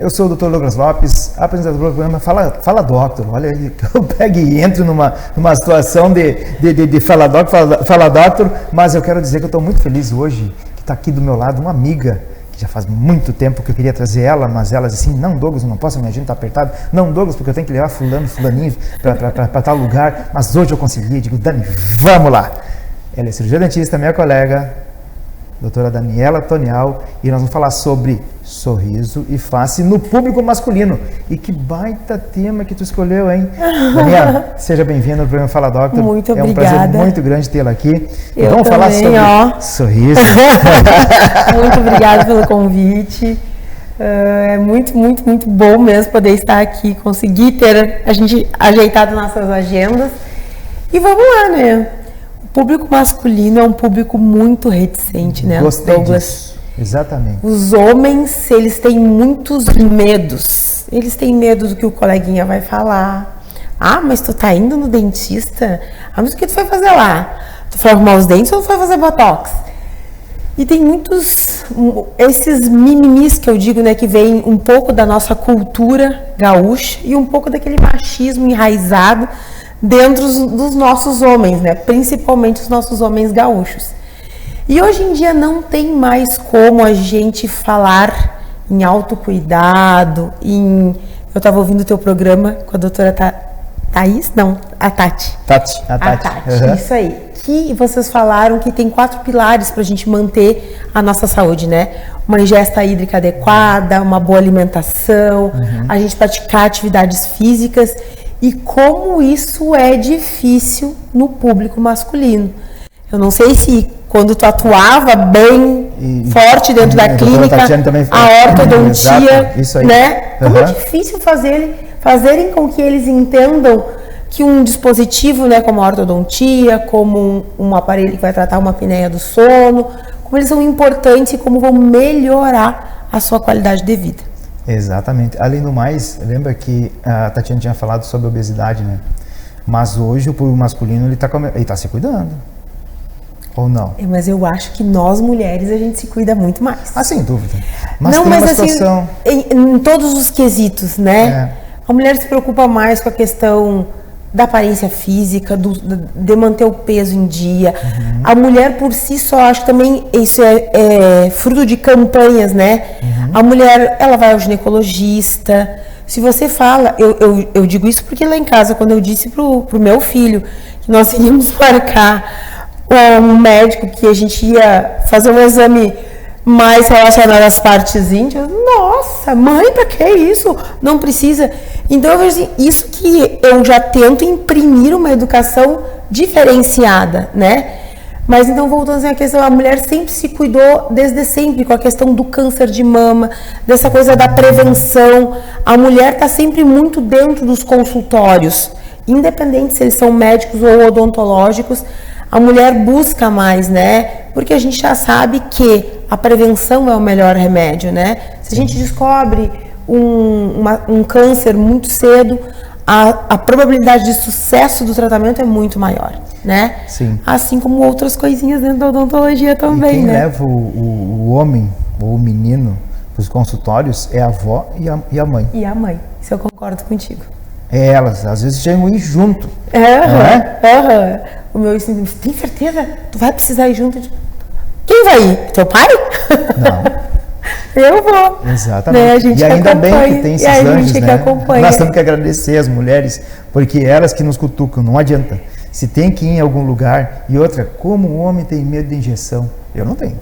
Eu sou o Dr. Douglas Lopes, apresentador do programa Fala Doctor. Olha aí, eu pego e entro numa situação de Fala Doctor, mas eu quero dizer que eu estou muito feliz hoje, que está aqui do meu lado uma amiga, que já faz muito tempo que eu queria trazer ela, mas ela disse assim, não, Douglas, não posso, minha agenda está apertada. Não, Douglas, porque eu tenho que levar fulaninho para tal lugar, mas hoje eu consegui. Eu digo, Dani, vamos lá. Ela é cirurgiã dentista, minha colega, doutora Daniela Tonial, e nós vamos falar sobre sorriso e face no público masculino. E que baita tema que tu escolheu, hein? Daniela, seja bem-vinda ao programa Fala Doctor. Muito obrigada. É um prazer muito grande tê-la aqui. Eu vamos também, falar sobre sorriso. Muito obrigada pelo convite. É muito bom mesmo poder estar aqui, conseguir ter a gente ajeitado nossas agendas. E vamos lá, né? O público masculino é um público muito reticente, né, Gostei Douglas? disso. Exatamente. Os homens, eles têm muitos medos. Eles têm medo do que o coleguinha vai falar. Ah, mas tu tá indo no dentista? Ah, mas o que tu foi fazer lá? Tu foi arrumar os dentes ou tu foi fazer botox? E tem muitos, esses mimimis que eu digo, né, que vem um pouco da nossa cultura gaúcha e um pouco daquele machismo enraizado dentro dos nossos homens, né, principalmente os nossos homens gaúchos. E hoje em dia não tem mais como a gente falar em autocuidado, eu estava ouvindo o teu programa com a doutora Thaís? Não, a Tati. A Tati, Uhum. Isso aí. Que vocês falaram que tem 4 pilares para a gente manter a nossa saúde, né? Uma ingesta hídrica adequada, uma boa alimentação, a gente praticar atividades físicas e como isso é difícil no público masculino. Eu não sei se quando tu atuava bem forte dentro da clínica, a ortodontia, né? Como é difícil fazerem com que eles entendam que um dispositivo, né, como a ortodontia, como um aparelho que vai tratar uma apneia do sono, como eles são importantes e como vão melhorar a sua qualidade de vida. Exatamente. Além do mais, lembra que a Tatiana tinha falado sobre obesidade, né? Mas hoje o público masculino ele tá se cuidando. Ou não? Mas eu acho que nós mulheres a gente se cuida muito mais. Ah, sem dúvida. Mas não, tem mas uma assim, situação... em todos os quesitos, né? A mulher se preocupa mais com a questão da aparência física, de manter o peso em dia. A mulher por si só, acho que também isso é fruto de campanhas, né? A mulher, ela vai ao ginecologista. Se você fala, eu digo isso porque lá em casa, quando eu disse pro meu filho que nós iríamos marcar um médico, que a gente ia fazer um exame mais relacionado às partes íntimas, nossa, mãe, pra que isso? Não precisa. Então, eu vejo assim, isso que eu já tento imprimir uma educação diferenciada, né? Mas então, voltando assim, à questão, a mulher sempre se cuidou desde sempre com a questão do câncer de mama, dessa coisa da prevenção. A mulher está sempre muito dentro dos consultórios, independente se eles são médicos ou odontológicos. A mulher busca mais, né? Porque a gente já sabe que a prevenção é o melhor remédio, né? Se a gente descobre um câncer muito cedo, a probabilidade de sucesso do tratamento é muito maior, né? Sim. Assim como outras coisinhas dentro da odontologia também, quem né? leva o homem ou o menino para os consultórios é a avó e a mãe. E a mãe, isso eu concordo contigo. Elas, às vezes, chegam a ir junto. O meu ensino, tem certeza? Tu vai precisar ir junto? Quem vai ir? Teu pai? Não. Eu vou. Exatamente. Né? A gente e ainda bem que tem esses anjos, né? Nós temos que agradecer as mulheres, porque elas que nos cutucam, não adianta. Se tem que ir em algum lugar. E outra, como o homem tem medo de injeção? Eu não tenho.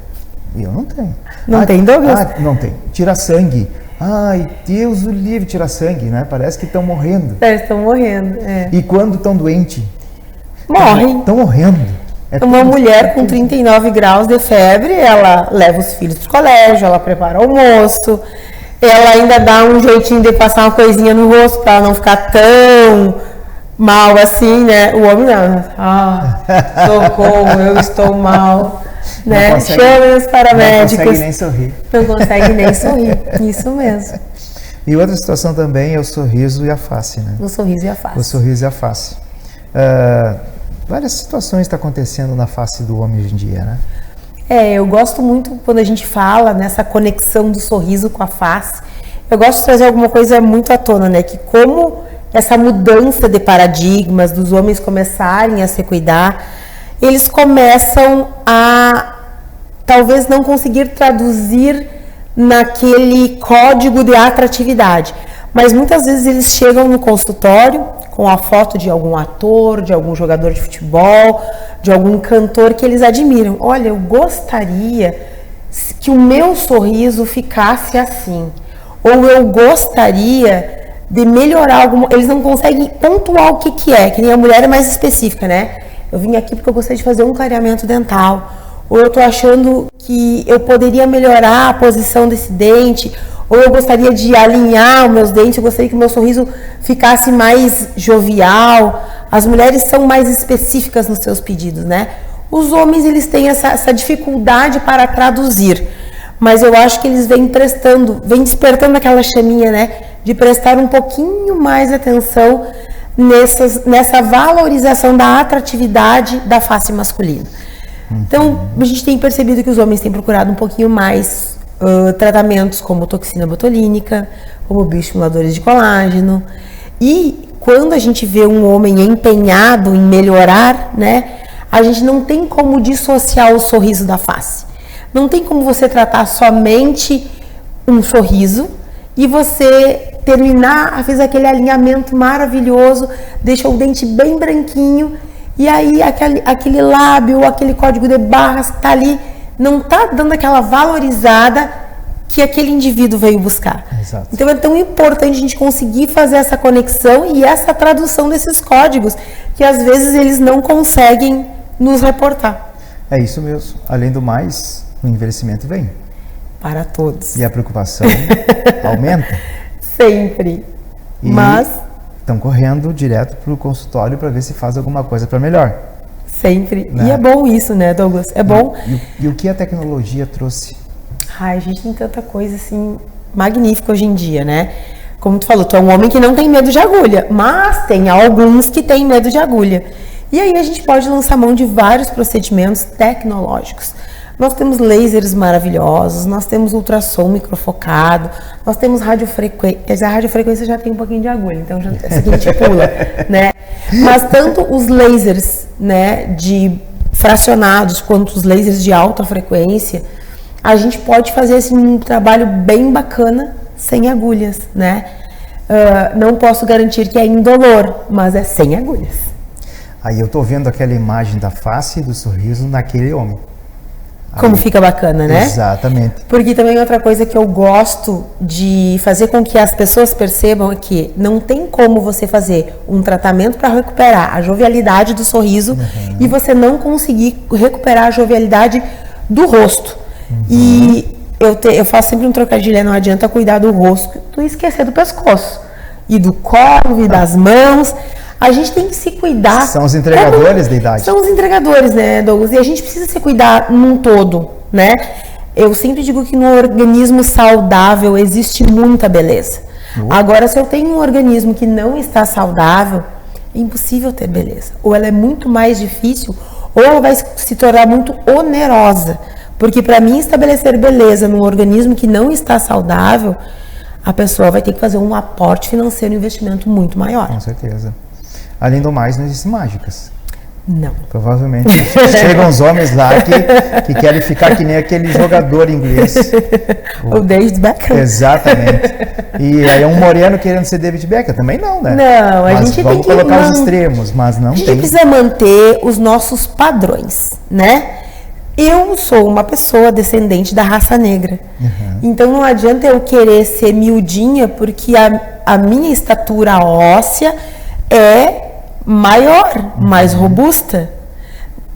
Não tem, Douglas? Não tem. Tira sangue. Ai, Deus o livre, tira sangue, né? Parece que estão morrendo. Estão morrendo, E quando estão doentes? Morrem. Estão morrendo. Uma mulher com 39 graus de febre, ela leva os filhos para o colégio, ela prepara o almoço, ela ainda dá um jeitinho de passar uma coisinha no rosto para não ficar tão mal assim, né? O homem não. Socorro, eu estou mal. Né? Chama os paramédicos. Não consegue nem sorrir. Não consegue nem sorrir, isso mesmo. E outra situação também é o sorriso e a face, né? O sorriso e a face. O sorriso e a face. Várias situações estão acontecendo na face do homem hoje em dia, né? Eu gosto muito quando a gente fala nessa conexão do sorriso com a face. eu gosto de trazer alguma coisa muito à tona, né? Que como essa mudança de paradigmas dos homens começarem a se cuidar, eles começam a talvez não conseguir traduzir naquele código de atratividade. Mas muitas vezes eles chegam no consultório com a foto de algum ator, de algum jogador de futebol, de algum cantor que eles admiram. Olha, eu gostaria que o meu sorriso ficasse assim. Ou eu gostaria de melhorar algum... Eles não conseguem pontuar o que é, que nem a mulher é mais específica, né? Eu vim aqui porque eu gostaria de fazer um clareamento dental. Ou eu tô achando que eu poderia melhorar a posição desse dente, ou eu gostaria de alinhar os meus dentes, eu gostaria que o meu sorriso ficasse mais jovial. As mulheres são mais específicas nos seus pedidos, né? Os homens, eles têm essa dificuldade para traduzir, mas eu acho que eles vêm despertando aquela chaminha, né? De prestar um pouquinho mais atenção nessa valorização da atratividade da face masculina. Então, a gente tem percebido que os homens têm procurado um pouquinho mais tratamentos como toxina botulínica, como bioestimuladores de colágeno. E quando a gente vê um homem empenhado em melhorar, né, a gente não tem como dissociar o sorriso da face. Não tem como você tratar somente um sorriso e você terminar, fez aquele alinhamento maravilhoso, deixa o dente bem branquinho, e aí aquele lábio, aquele código de barras que está ali, não está dando aquela valorizada que aquele indivíduo veio buscar. Exato. Então é tão importante a gente conseguir fazer essa conexão e essa tradução desses códigos, que às vezes eles não conseguem nos reportar. É isso mesmo. Além do mais, o envelhecimento vem. Para todos. E a preocupação aumenta. Sempre. E mas estão correndo direto para o consultório para ver se faz alguma coisa para melhor. Sempre. Né? E é bom isso, né, Douglas? É bom. E o que a tecnologia trouxe? Ai, a gente tem tanta coisa, assim, magnífica hoje em dia, né? Como tu falou, tu é um homem que não tem medo de agulha, mas tem alguns que têm medo de agulha. E aí a gente pode lançar mão de vários procedimentos tecnológicos. Nós temos lasers maravilhosos, nós temos ultrassom microfocado, nós temos radiofrequência. A radiofrequência já tem um pouquinho de agulha, então essa aqui a gente pula, né? Mas tanto os lasers, né, de fracionados quanto os lasers de alta frequência, a gente pode fazer assim, um trabalho bem bacana sem agulhas, né? Não posso garantir que é indolor, mas é sem agulhas. Aí eu tô vendo aquela imagem da face e do sorriso naquele homem. Como fica bacana, né? Exatamente. Porque também outra coisa que eu gosto de fazer com que as pessoas percebam é que não tem como você fazer um tratamento para recuperar a jovialidade do sorriso e você não conseguir recuperar a jovialidade do rosto. E eu faço sempre um trocadilho, não adianta cuidar do rosto e esquecer do pescoço. E do colo e das mãos. A gente tem que se cuidar. São os entregadores da idade. São os entregadores, né, Douglas? E a gente precisa se cuidar num todo, né? Eu sempre digo que no organismo saudável existe muita beleza. Agora, se eu tenho um organismo que não está saudável, é impossível ter beleza. Ou ela é muito mais difícil, ou ela vai se tornar muito onerosa. Porque para mim estabelecer beleza num organismo que não está saudável, a pessoa vai ter que fazer um aporte financeiro, um investimento muito maior. Com certeza. Além do mais, não existem mágicas. Não. Provavelmente chegam os homens lá que querem ficar que nem aquele jogador inglês. O David Beckham. Exatamente. E aí é um moreno querendo ser David Beckham. Também não, né? Não, a gente vamos tem que colocar os extremos, mas não tem. A gente precisa manter os nossos padrões, né? Eu sou uma pessoa descendente da raça negra. Então não adianta eu querer ser miudinha porque a minha estatura óssea é maior, mais robusta.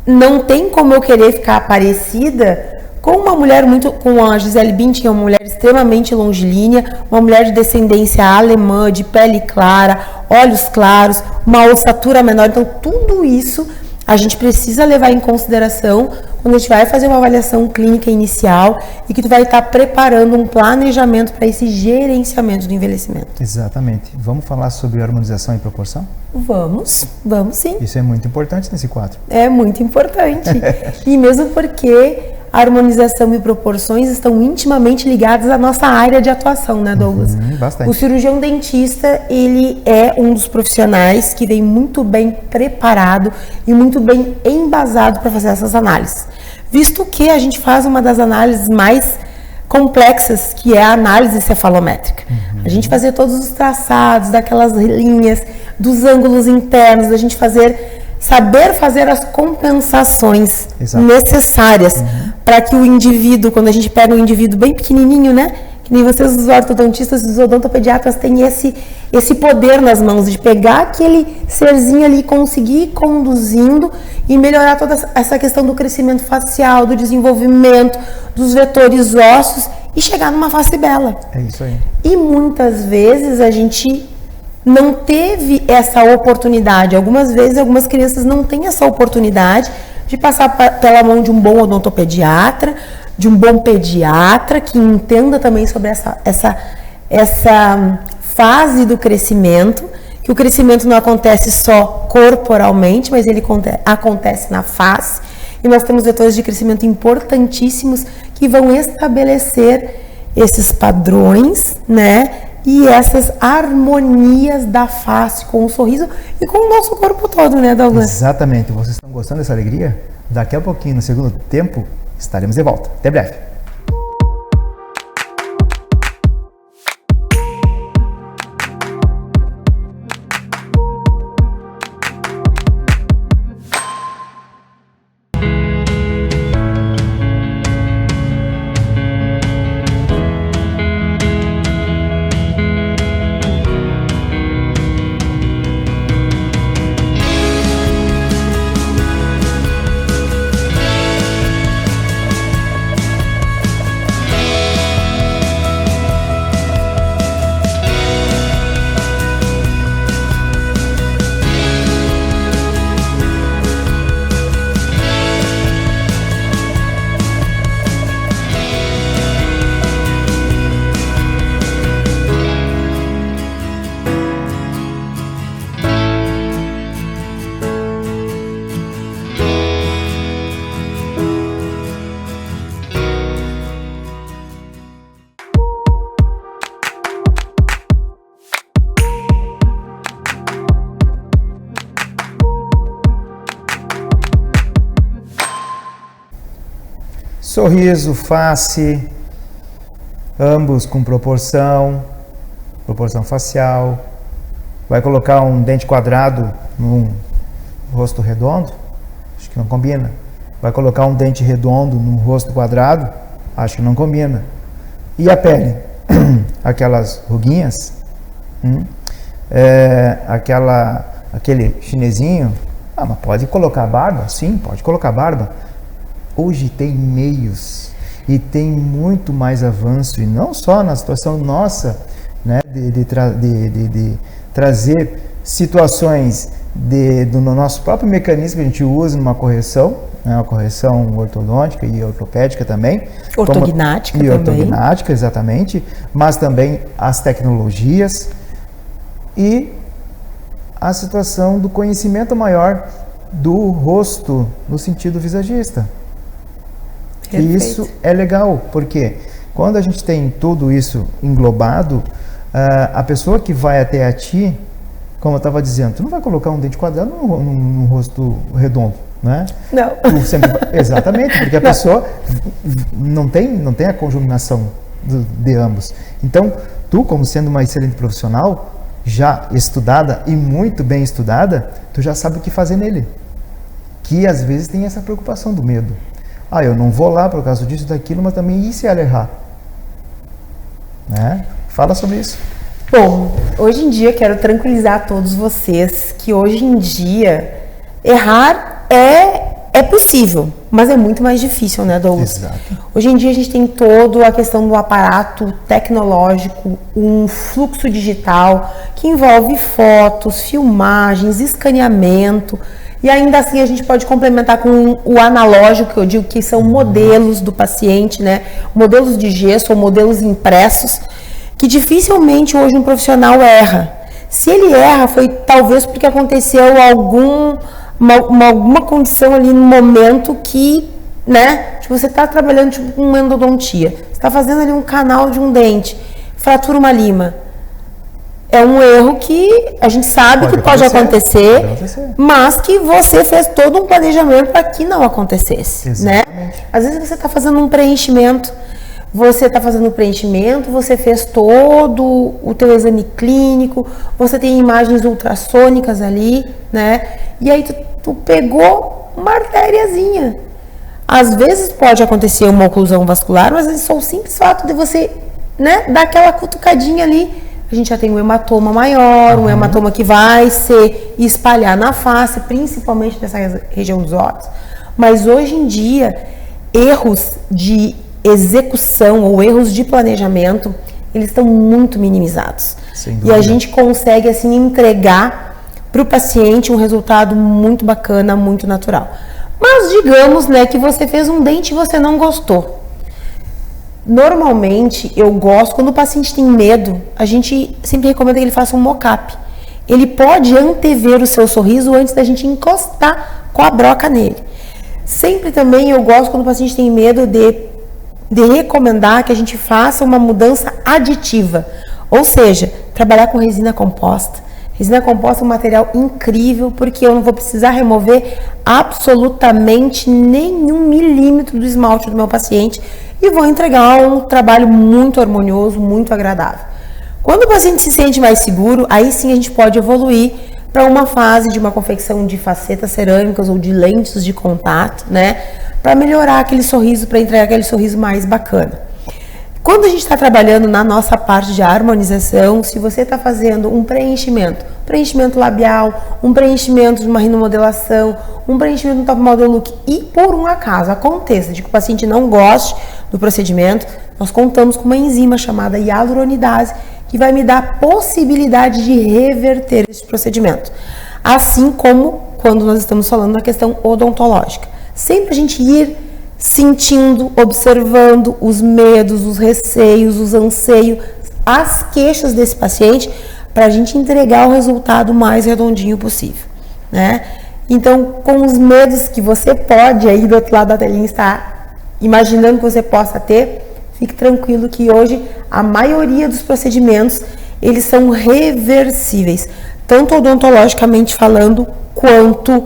Não tem como eu querer ficar parecida com uma mulher com a Gisele Bündchen, que é uma mulher extremamente longilínea, uma mulher de descendência alemã, de pele clara, olhos claros, uma ossatura menor. Então tudo isso a gente precisa levar em consideração quando a gente vai fazer uma avaliação clínica inicial e que tu vai estar preparando um planejamento para esse gerenciamento do envelhecimento. Exatamente. Vamos falar sobre harmonização e proporção? Vamos sim. Isso é muito importante nesse quadro. É muito importante. E mesmo porque harmonização e proporções estão intimamente ligadas à nossa área de atuação, né, Douglas? Bastante. O cirurgião dentista, ele é um dos profissionais que vem muito bem preparado e muito bem embasado para fazer essas análises. Visto que a gente faz uma das análises mais complexas, que é a análise cefalométrica. A gente fazer todos os traçados, daquelas linhas, dos ângulos internos, da gente saber fazer as compensações necessárias para que o indivíduo, quando a gente pega um indivíduo bem pequenininho, né? Que nem vocês, os ortodontistas, os odontopediatras, têm esse poder nas mãos de pegar aquele serzinho ali, conseguir ir conduzindo e melhorar toda essa questão do crescimento facial, do desenvolvimento, dos vetores ósseos e chegar numa face bela. É isso aí. E muitas vezes a gente não teve essa oportunidade. Algumas vezes, algumas crianças não têm essa oportunidade de passar pela mão de um bom odontopediatra, de um bom pediatra, que entenda também sobre essa fase do crescimento, que o crescimento não acontece só corporalmente, mas ele acontece na face. E nós temos vetores de crescimento importantíssimos que vão estabelecer esses padrões, né? E essas harmonias da face com o sorriso e com o nosso corpo todo, né, Douglas? Exatamente. Vocês estão gostando dessa alegria? Daqui a pouquinho, no segundo tempo, estaremos de volta. Até breve. Sorriso, face, ambos com proporção facial. Vai colocar um dente quadrado num rosto redondo? Acho que não combina. Vai colocar um dente redondo num rosto quadrado? Acho que não combina. E a pele? Aquelas ruguinhas? Aquele chinesinho? Ah, mas pode colocar barba? Sim, pode colocar barba. Hoje tem meios e tem muito mais avanço, e não só na situação nossa, né, de trazer situações do nosso próprio mecanismo que a gente usa numa correção, né, uma correção ortodôntica e ortopédica também. Ortognática também. Ortognática, exatamente, mas também as tecnologias e a situação do conhecimento maior do rosto no sentido visagista. E isso é legal, porque quando a gente tem tudo isso englobado, a pessoa que vai até a ti, como eu estava dizendo, tu não vai colocar um dente quadrado num rosto redondo, né? Não. Exatamente, porque a pessoa não tem a conjugação de ambos. Então, tu, como sendo uma excelente profissional, já estudada e muito bem estudada, tu já sabe o que fazer nele. Que às vezes tem essa preocupação do medo. Ah, eu não vou lá por causa disso, daquilo, mas também e se ela errar? Né? Fala sobre isso. Bom, hoje em dia quero tranquilizar todos vocês que hoje em dia errar é possível, mas é muito mais difícil, né, Douglas? Exato. Hoje em dia a gente tem toda a questão do aparato tecnológico, um fluxo digital que envolve fotos, filmagens, escaneamento. E ainda assim a gente pode complementar com o analógico, que eu digo que são modelos do paciente, né? Modelos de gesso ou modelos impressos, que dificilmente hoje um profissional erra. Se ele erra, foi talvez porque aconteceu alguma condição ali no momento que, né? Tipo você está trabalhando tipo uma endodontia, você está fazendo ali um canal de um dente, fratura uma lima. É um erro que a gente sabe que pode acontecer, mas que você fez todo um planejamento para que não acontecesse, né? Às vezes você está fazendo um preenchimento, você fez todo o teu exame clínico, você tem imagens ultrassônicas ali, né? E aí tu pegou uma artériazinha. Às vezes pode acontecer uma oclusão vascular, mas é só o simples fato de você, né, dar aquela cutucadinha ali. A gente já tem um hematoma maior, um hematoma que vai se espalhar na face, principalmente nessa região dos olhos. Mas hoje em dia, erros de execução ou erros de planejamento, eles estão muito minimizados. E a gente consegue, assim, entregar para o paciente um resultado muito bacana, muito natural. Mas digamos, né, que você fez um dente e você não gostou. Normalmente, eu gosto, quando o paciente tem medo, a gente sempre recomenda que ele faça um mock-up. Ele pode antever o seu sorriso antes da gente encostar com a broca nele. Sempre também eu gosto, quando o paciente tem medo, de recomendar que a gente faça uma mudança aditiva. Ou seja, trabalhar com resina composta. Resina composta é um material incrível, porque eu não vou precisar remover absolutamente nenhum milímetro do esmalte do meu paciente e vou entregar um trabalho muito harmonioso, muito agradável. Quando o paciente se sente mais seguro, aí sim a gente pode evoluir para uma fase de uma confecção de facetas cerâmicas ou de lentes de contato, né? Para melhorar aquele sorriso, para entregar aquele sorriso mais bacana. Quando a gente está trabalhando na nossa parte de harmonização, se você está fazendo um preenchimento labial, um preenchimento de uma rinomodelação, um preenchimento no top model look, e por um acaso aconteça de que o paciente não goste do procedimento, nós contamos com uma enzima chamada hialuronidase, que vai me dar a possibilidade de reverter esse procedimento. Assim como quando nós estamos falando na questão odontológica. Sempre a gente ir sentindo, observando os medos, os receios, os anseios, as queixas desse paciente, para a gente entregar o resultado mais redondinho possível, né? Então, com os medos que você pode aí do outro lado da telinha estar imaginando que você possa ter, fique tranquilo que hoje a maioria dos procedimentos, eles são reversíveis, tanto odontologicamente falando, quanto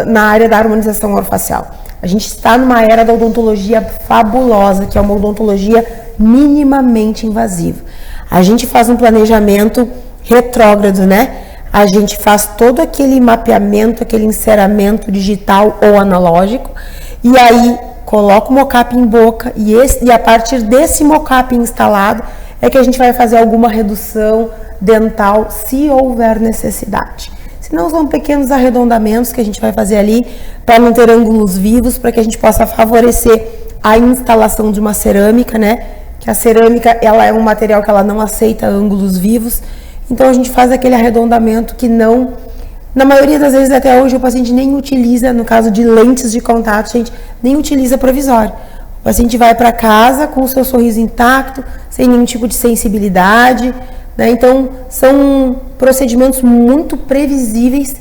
na área da harmonização orofacial. A gente está numa era da odontologia fabulosa, que é uma odontologia minimamente invasiva. A gente faz um planejamento retrógrado, né? A gente faz todo aquele mapeamento, aquele enceramento digital ou analógico, e aí coloca o mockup em boca, e a partir desse mockup instalado é que a gente vai fazer alguma redução dental, se houver necessidade. Não são pequenos arredondamentos que a gente vai fazer ali para não ter ângulos vivos, para que a gente possa favorecer a instalação de uma cerâmica, né? Que a cerâmica, ela é um material que ela não aceita ângulos vivos. Então a gente faz aquele arredondamento que não, na maioria das vezes até hoje o paciente nem utiliza, no caso de lentes de contato, a gente nem utiliza provisório. O paciente vai para casa com o seu sorriso intacto, sem nenhum tipo de sensibilidade, né? Então, são procedimentos muito previsíveis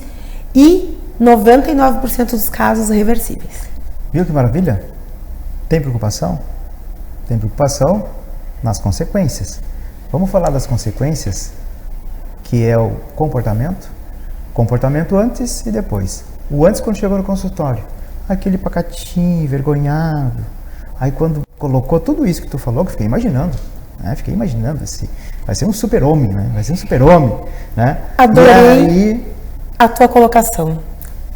e 99% dos casos reversíveis. Viu que maravilha? Tem preocupação? Tem preocupação nas consequências. Vamos falar das consequências, que é o comportamento. Comportamento antes e depois. O antes, quando chegou no consultório, aquele pacatinho, envergonhado. Aí quando colocou tudo isso que tu falou, que eu fiquei imaginando, né? Fiquei imaginando assim, vai ser um super-homem, né? Vai ser um super-homem, né? Adorei a tua colocação.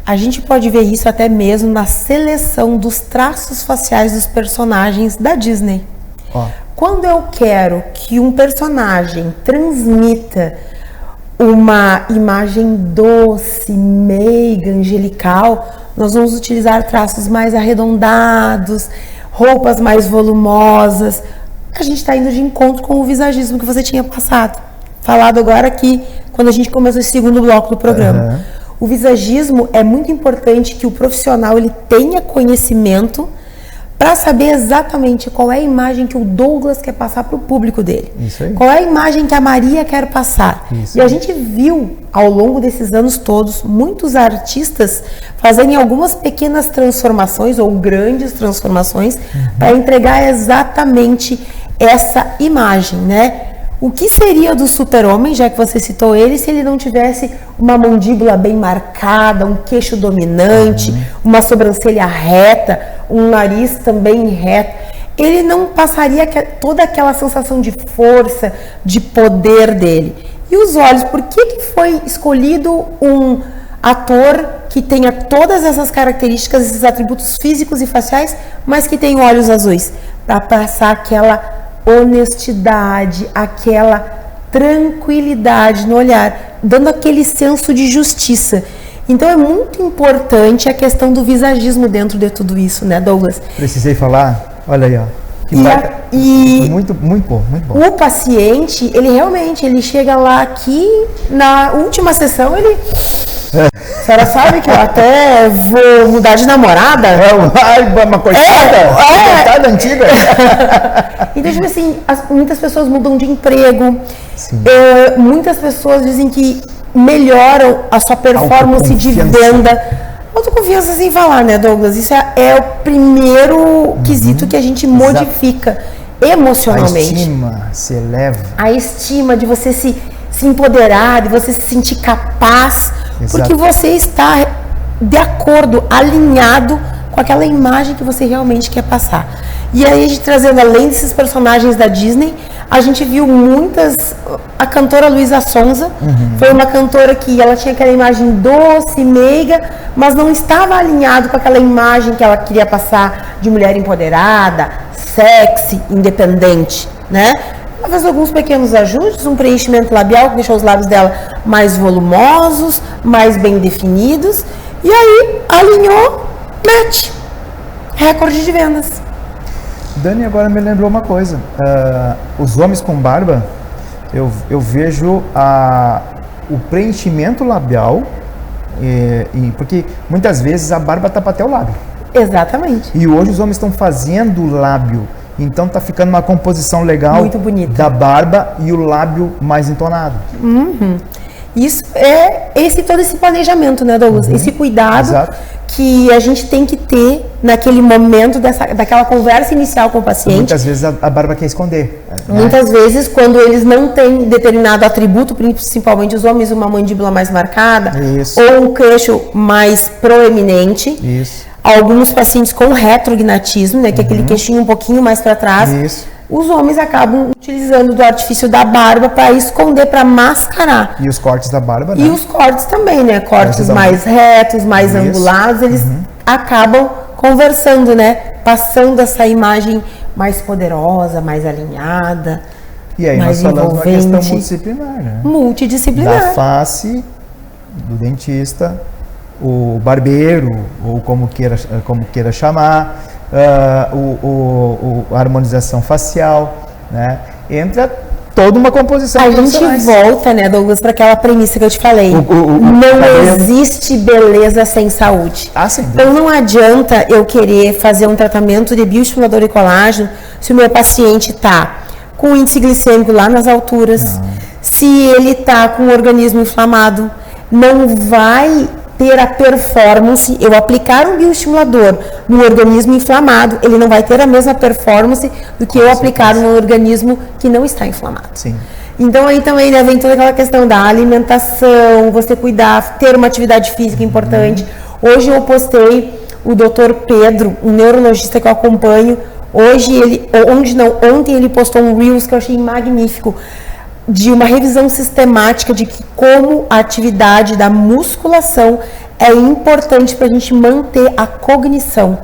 A gente pode ver isso até mesmo na seleção dos traços faciais dos personagens da Disney. Quando eu quero que um personagem transmita uma imagem doce, meiga, angelical, nós vamos utilizar traços mais arredondados, roupas mais volumosas. A gente está indo de encontro com o visagismo que você tinha falado agora aqui, quando a gente começou esse segundo bloco do programa. O visagismo é muito importante que o profissional ele tenha conhecimento para saber exatamente qual é a imagem que o Douglas quer passar para o público dele. Isso aí. Qual é a imagem que a Maria quer passar. Isso e a aí. gente viu, ao longo desses anos todos, muitos artistas fazerem algumas pequenas transformações ou grandes transformações para entregar exatamente essa imagem, né? O que seria do super-homem, já que você citou ele, se ele não tivesse uma mandíbula bem marcada, um queixo dominante, uma sobrancelha reta, um nariz também reto? Ele não passaria toda aquela sensação de força, de poder dele. E os olhos, por que foi escolhido um ator que tenha todas essas características, esses atributos físicos e faciais, mas que tem olhos azuis? Para passar aquela honestidade, aquela tranquilidade no olhar, dando aquele senso de justiça. Então é muito importante a questão do visagismo dentro de tudo isso, né, Douglas? Precisei falar, olha aí, ó. Muito bom, muito bom. O paciente, ele realmente, ele chega lá aqui, na última sessão, ele... A senhora sabe que eu até vou mudar de namorada? Uma coitada? Coitada antiga? Então, tipo assim, muitas pessoas mudam de emprego. Muitas pessoas dizem que melhoram a sua performance de venda. Autoconfiança sem falar, né, Douglas? Isso é o primeiro quesito que a gente modifica emocionalmente. A estima se eleva. A estima de você se empoderar, de você se sentir capaz. Exato. Porque você está de acordo, alinhado com aquela imagem que você realmente quer passar. E aí, a gente trazendo, além desses personagens da Disney, a gente viu muitas... A cantora Luísa Sonza foi uma cantora que ela tinha aquela imagem doce, meiga, mas não estava alinhado com aquela imagem que ela queria passar de mulher empoderada, sexy, independente, né? Ela fez alguns pequenos ajustes, um preenchimento labial que deixou os lábios dela mais volumosos, mais bem definidos, e aí alinhou, match, recorde de vendas. Dani agora me lembrou uma coisa, os homens com barba, eu vejo o preenchimento labial, porque muitas vezes a barba tapa até o lábio. Exatamente. E hoje os homens estão fazendo o lábio, então tá ficando uma composição legal, muito bonita, da barba e o lábio mais entonado. Isso é todo esse planejamento, né, Douglas? Esse cuidado. Exato. Que a gente tem que ter naquele momento daquela conversa inicial com o paciente. Muitas vezes a barba quer esconder. Muitas vezes, quando eles não têm determinado atributo, principalmente os homens, uma mandíbula mais marcada, ou um queixo mais proeminente. Isso. Alguns pacientes com retrognatismo, né, que é aquele queixinho um pouquinho mais para trás. Isso. Os homens acabam utilizando do artifício da barba para esconder, para mascarar. E os cortes da barba, né? E os cortes também, né? Cortes mais retos, mais angulados, eles acabam conversando, né? Passando essa imagem mais poderosa, mais alinhada, e aí mais nós falamos envolvente. uma questão multidisciplinar, né? Multidisciplinar. Da face, do dentista, o barbeiro, ou como queira chamar, a harmonização facial, né? Entra toda uma composição. A gente volta, né, Douglas, para aquela premissa que eu te falei. Não existe beleza sem saúde. Então não adianta eu querer fazer um tratamento de bioestimulador e colágeno se o meu paciente está com o índice glicêmico lá nas alturas, se ele está com o organismo inflamado, não vai ter a performance. Eu aplicar um bioestimulador no organismo inflamado, ele não vai ter a mesma performance do que eu aplicar no organismo que não está inflamado. Sim. Então aí também, né, vem toda aquela questão da alimentação, você cuidar, ter uma atividade física importante. Hoje eu postei o Dr. Pedro, um neurologista que eu acompanho, ontem ele postou um Reels que eu achei magnífico, de uma revisão sistemática de que como a atividade da musculação é importante para a gente manter a cognição.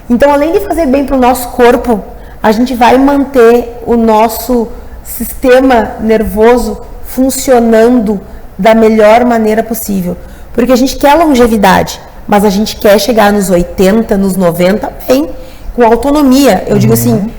Então, além de fazer bem para o nosso corpo, a gente vai manter o nosso sistema nervoso funcionando da melhor maneira possível. Porque a gente quer longevidade, mas a gente quer chegar nos 80, nos 90 bem, com autonomia. Eu digo assim,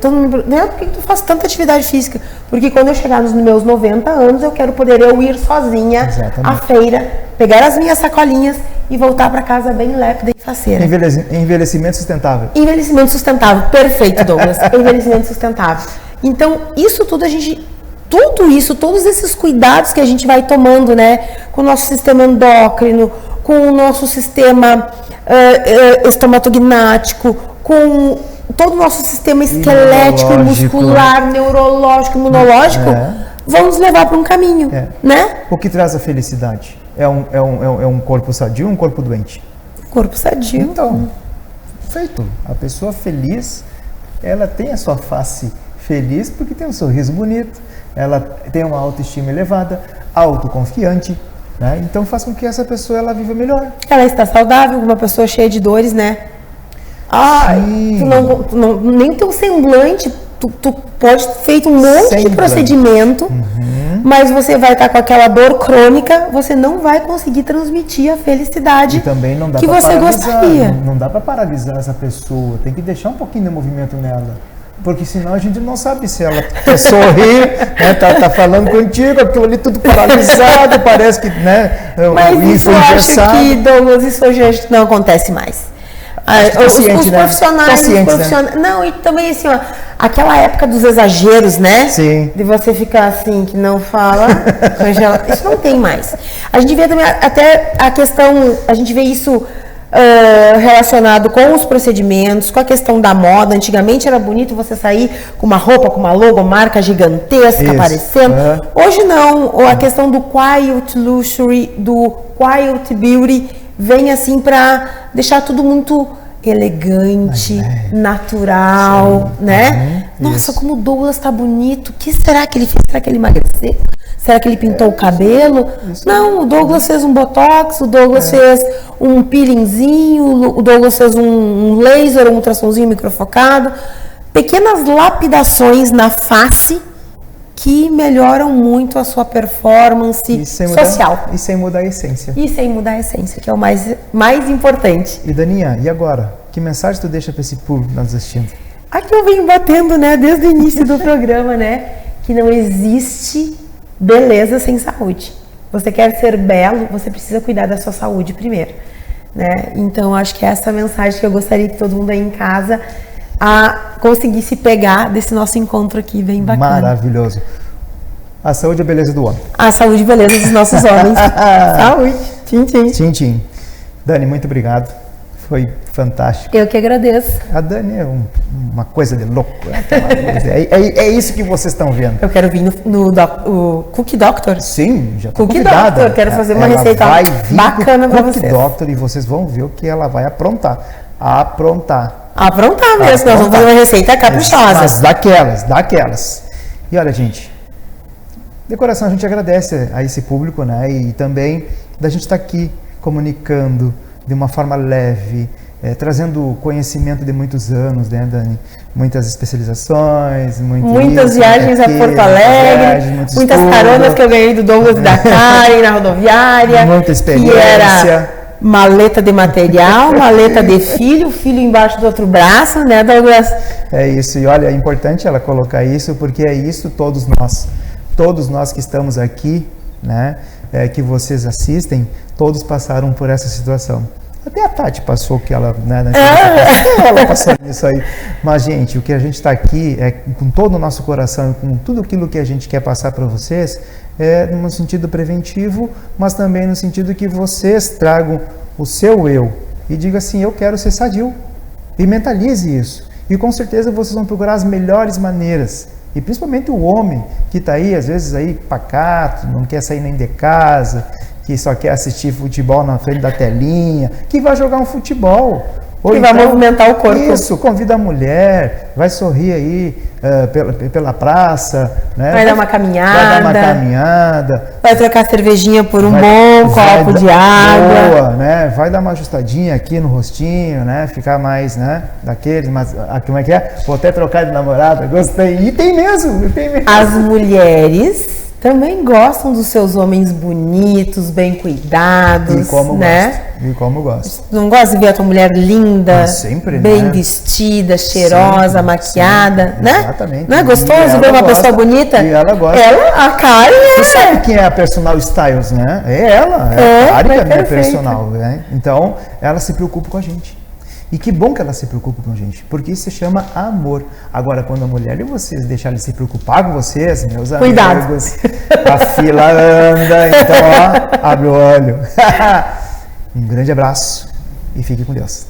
todo mundo, por que tu faz tanta atividade física? Porque quando eu chegar nos meus 90 anos, eu quero poder ir sozinha à feira, pegar as minhas sacolinhas e voltar para casa bem lépida e faceira. Envelhecimento sustentável. Envelhecimento sustentável, perfeito, Douglas. Envelhecimento sustentável. Então, isso tudo todos esses cuidados que a gente vai tomando, né, com o nosso sistema endócrino, com o nosso sistema estomatognático, com todo o nosso sistema esquelético, muscular, neurológico, imunológico, vão nos levar para um caminho, né? O que traz a felicidade? É um corpo sadio ou um corpo doente? Corpo sadio. Então, feito. A pessoa feliz, ela tem a sua face feliz porque tem um sorriso bonito, ela tem uma autoestima elevada, autoconfiante, né? Então faz com que essa pessoa ela viva melhor. Ela está saudável, uma pessoa cheia de dores, né? Nem teu semblante, tu pode ter feito um monte de procedimento, mas você vai estar com aquela dor crônica, você não vai conseguir transmitir a felicidade também não dá que você gostaria. Não dá para paralisar essa pessoa, tem que deixar um pouquinho de movimento nela. Porque senão a gente não sabe se ela quer sorrir, né, tá falando contigo, aquilo ali tudo paralisado, parece que, né, mas isso eu acho que, Douglas, isso hoje não acontece mais. Os profissionais, né? Não, e também assim, ó, aquela época dos exageros, né? Sim. De você ficar assim, que não fala, isso não tem mais. A gente vê também até a questão, a gente vê isso relacionado com os procedimentos, com a questão da moda. Antigamente era bonito você sair com uma roupa, com uma logomarca gigantesca aparecendo. Hoje não, a questão do quiet luxury, do quiet beauty, vem assim para deixar tudo muito elegante, natural, né? Nossa, como o Douglas tá bonito. O que será que ele fez? Será que ele emagreceu? Será que ele pintou o cabelo? Não, o Douglas fez um botox, o Douglas fez um peelingzinho, o Douglas fez um laser, um ultrassomzinho microfocado. Pequenas lapidações na face que melhoram muito a sua performance social. E sem mudar a essência. E sem mudar a essência, que é o mais importante. E Daninha, e agora? Que mensagem tu deixa para esse público nos assistindo? Aqui eu venho batendo, né, desde o início do programa, né, que não existe beleza sem saúde. Você quer ser belo, você precisa cuidar da sua saúde primeiro, né? Então, acho que é essa mensagem que eu gostaria que todo mundo aí em casa conseguisse pegar desse nosso encontro aqui, bem bacana. Maravilhoso. A saúde e a beleza do homem. A saúde e beleza dos nossos homens. Saúde. Tchim, tchim. Tchim, tchim. Dani, muito obrigado. Foi fantástico. Eu que agradeço. A Dani é uma coisa de louco. É isso que vocês estão vendo. Eu quero vir no Cookie Doctor. Sim, já estou convidada. Cookie Doctor, quero fazer uma receita bacana para vocês. Cookie Doctor, e vocês vão ver o que ela vai aprontar. Aprontar mesmo, nós vamos fazer uma receita caprichosa. Mas daquelas. E olha, gente, de coração a gente agradece a esse público, né? E também da gente estar aqui comunicando de uma forma leve, trazendo conhecimento de muitos anos, né, Dani? Muitas especializações, muitas viagens a Porto Alegre, muitas caronas que eu ganhei do Douglas e da Karen na rodoviária. Muita experiência. Que era maleta de material, maleta de filho embaixo do outro braço, né, Douglas? É isso, e olha, é importante ela colocar isso, porque é isso todos nós que estamos aqui, né, que vocês assistem, todos passaram por essa situação. Até a Tati passou que ela, né, ela passou nisso aí. Mas, gente, o que a gente está aqui é com todo o nosso coração, com tudo aquilo que a gente quer passar para vocês, no sentido preventivo, mas também no sentido que vocês tragam o seu eu e diga assim, eu quero ser sadio. E mentalize isso. E com certeza vocês vão procurar as melhores maneiras. E principalmente o homem que está aí, às vezes aí pacato, não quer sair nem de casa, que só quer assistir futebol na frente da telinha, que vai jogar um futebol. Ou que então, vai movimentar o corpo. Isso, convida a mulher, vai sorrir aí pela praça. Né? Vai dar uma caminhada. Vai trocar cervejinha por um bom copo de água. Boa, né? Vai dar uma ajustadinha aqui no rostinho, né? Ficar mais, né? Daqueles, mas como é que é? Vou até trocar de namorada, gostei. E tem mesmo. As mulheres também gostam dos seus homens bonitos, bem cuidados, E como né? gosto. E como gosto. Não gosta de ver a tua mulher linda, sempre, bem né? vestida, cheirosa, Sempre, maquiada, sempre. né? Exatamente. Não é gostoso ver uma pessoa bonita? E ela gosta. Ela, a Karen, Você sabe quem é a personal Styles, né? É ela, É, a Karen que é a minha perfeita. personal, né? Então, ela se preocupa com a gente. E que bom que ela se preocupa com a gente, porque isso se chama amor. Agora, quando a mulher de vocês deixarem de se preocupar com vocês, meus Cuidado. amigos, a fila anda, então, ó, abre o olho. Um grande abraço e fique com Deus.